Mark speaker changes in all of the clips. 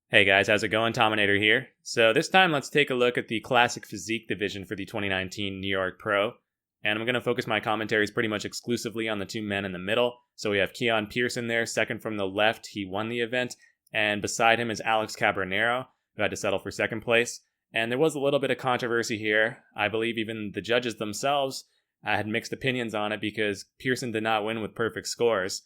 Speaker 1: Hey guys, how's it going? Tominator here. So this time let's take a look at the Classic Physique division for the 2019 New York Pro. And I'm going to focus my commentaries pretty much exclusively on the two men in the middle. So we have Keone Pearson there, second from the left. He won the event. And beside him is Alex Cambronero, who had to settle for second place. And there was a little bit of controversy here. I believe even the judges themselves had mixed opinions on it because Pearson did not win with perfect scores,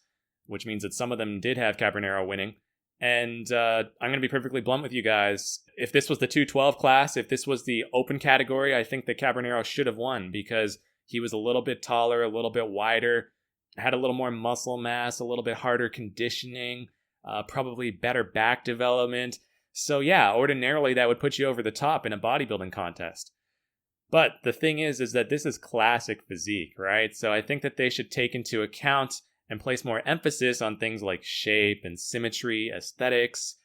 Speaker 1: which means that some of them did have Cambronero winning. And I'm going to be perfectly blunt with you guys. If this was the 212 class, if this was the open category, I think that Cambronero should have won because he was a little bit taller, a little bit wider, had a little more muscle mass, a little bit harder conditioning, probably better back development. So yeah, ordinarily that would put you over the top in a bodybuilding contest. But the thing is that this is Classic Physique, right? So I think that they should take into account and place more emphasis on things like shape and symmetry, aesthetics,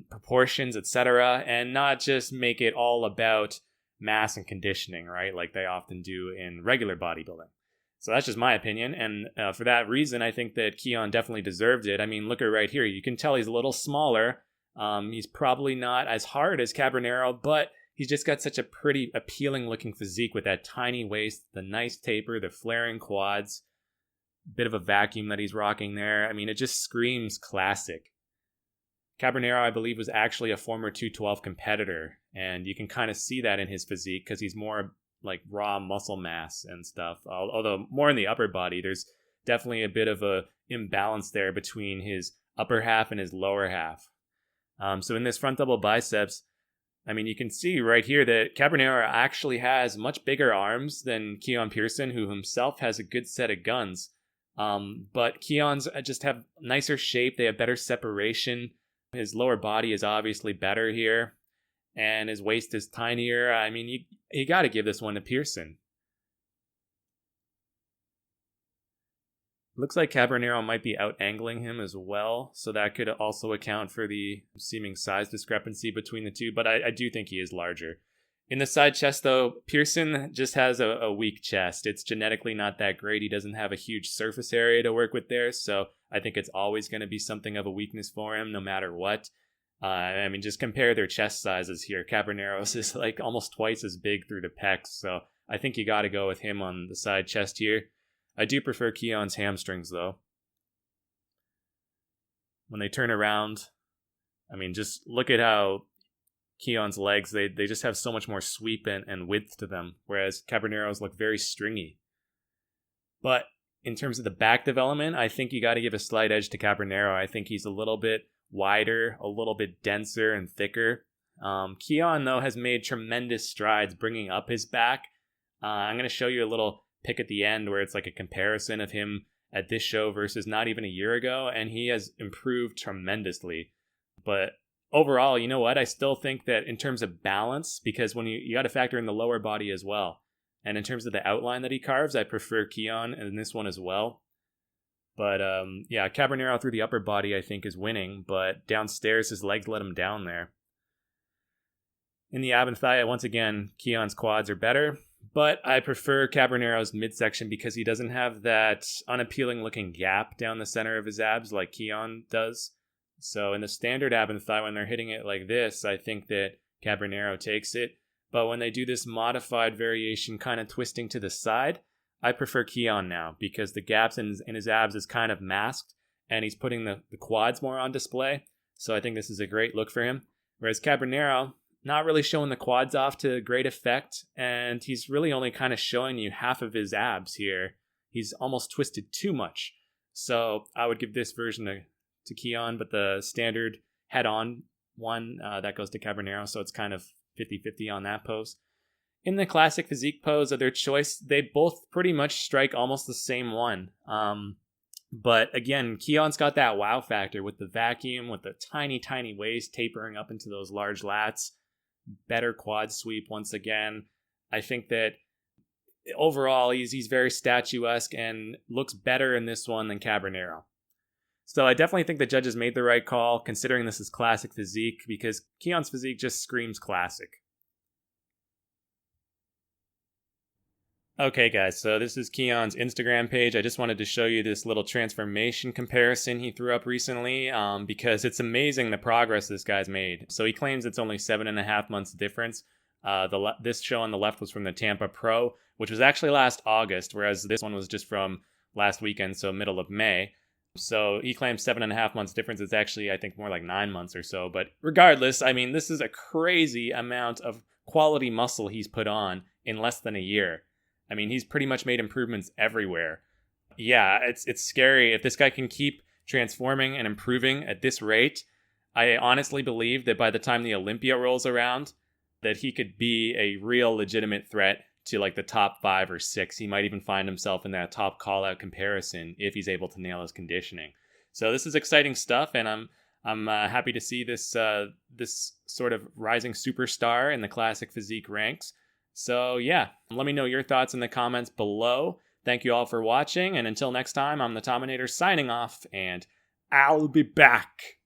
Speaker 1: proportions, etc., and not just make it all about mass and conditioning, right? Like they often do in regular bodybuilding. So that's just my opinion, and for that reason, I think that Keone definitely deserved it. I mean, look at right here. You can tell he's a little smaller. He's probably not as hard as Cambronero, but he's just got such a pretty, appealing-looking physique with that tiny waist, the nice taper, the flaring quads, bit of a vacuum that he's rocking there. I mean, it just screams classic. Cambronero, I believe, was actually a former 212 competitor, and you can kind of see that in his physique because he's more like raw muscle mass and stuff. Although more in the upper body, there's definitely a bit of a imbalance there between his upper half and his lower half. So in this front double biceps, I mean, you can see right here that Cambronero actually has much bigger arms than Keone Pearson, who himself has a good set of guns. But Keone's just have nicer shape. They have better separation. His lower body is obviously better here. And his waist is tinier. I mean, you got to give this one to Pearson. Looks like Cambronero might be out-angling him as well. So that could also account for the seeming size discrepancy between the two. But I do think he is larger. In the side chest, though, Pearson just has a weak chest. It's genetically not that great. He doesn't have a huge surface area to work with there, so I think it's always going to be something of a weakness for him, no matter what. I mean, just compare their chest sizes here. Cambronero's is like almost twice as big through the pecs, so I think you got to go with him on the side chest here. I do prefer Keone's hamstrings, though. When they turn around, I mean, just look at how Keone's legs, they just have so much more sweep and width to them, whereas Cambronero's look very stringy. But in terms of the back development, I think you got to give a slight edge to Cambronero. I think he's a little bit wider, a little bit denser and thicker. Keone, though, has made tremendous strides bringing up his back. I'm going to show you a little pic at the end where it's like a comparison of him at this show versus not even a year ago, and he has improved tremendously. But overall, you know what? I still think that in terms of balance, because when you got to factor in the lower body as well. And in terms of the outline that he carves, I prefer Keone in this one as well. But yeah, Cambronero through the upper body, I think, is winning. But downstairs, his legs let him down there. In the ab and thigh, once again, Keone's quads are better. But I prefer Cambronero's midsection because he doesn't have that unappealing looking gap down the center of his abs like Keone does. So in the standard ab and thigh, when they're hitting it like this, I think that Cambronero takes it. But when they do this modified variation kind of twisting to the side, I prefer Keone now because the gaps in his abs is kind of masked and he's putting the quads more on display. So I think this is a great look for him. Whereas Cambronero, not really showing the quads off to great effect, and he's really only kind of showing you half of his abs here. He's almost twisted too much. So I would give this version to Keone, but the standard head-on one, that goes to Cambronero, so it's kind of 50-50 on that pose. In the Classic Physique pose of their choice, they both pretty much strike almost the same one. But again, Keone's got that wow factor with the vacuum, with the tiny, tiny waist tapering up into those large lats. Better quad sweep once again. I think that overall he's very statuesque and looks better in this one than Cambronero. So I definitely think the judges made the right call, considering this is Classic Physique, because Keone's physique just screams classic. Okay, guys, so this is Keone's Instagram page. I just wanted to show you this little transformation comparison he threw up recently because it's amazing the progress this guy's made. So he claims it's only 7.5 months difference. This show on the left was from the Tampa Pro, which was actually last August, whereas this one was just from last weekend, so middle of May. So he claims 7.5 months difference. It's actually, I think, more like 9 months or so. But regardless, I mean, this is a crazy amount of quality muscle he's put on in less than a year. I mean, he's pretty much made improvements everywhere. Yeah, it's scary. If this guy can keep transforming and improving at this rate, I honestly believe that by the time the Olympia rolls around, that he could be a real legitimate threat to like the top 5 or 6. He might even find himself in that top call-out comparison if he's able to nail his conditioning. So this is exciting stuff, and I'm happy to see this sort of rising superstar in the Classic Physique ranks. So yeah, let me know your thoughts in the comments below. Thank you all for watching, and until next time, I'm the Tominator signing off, and I'll be back.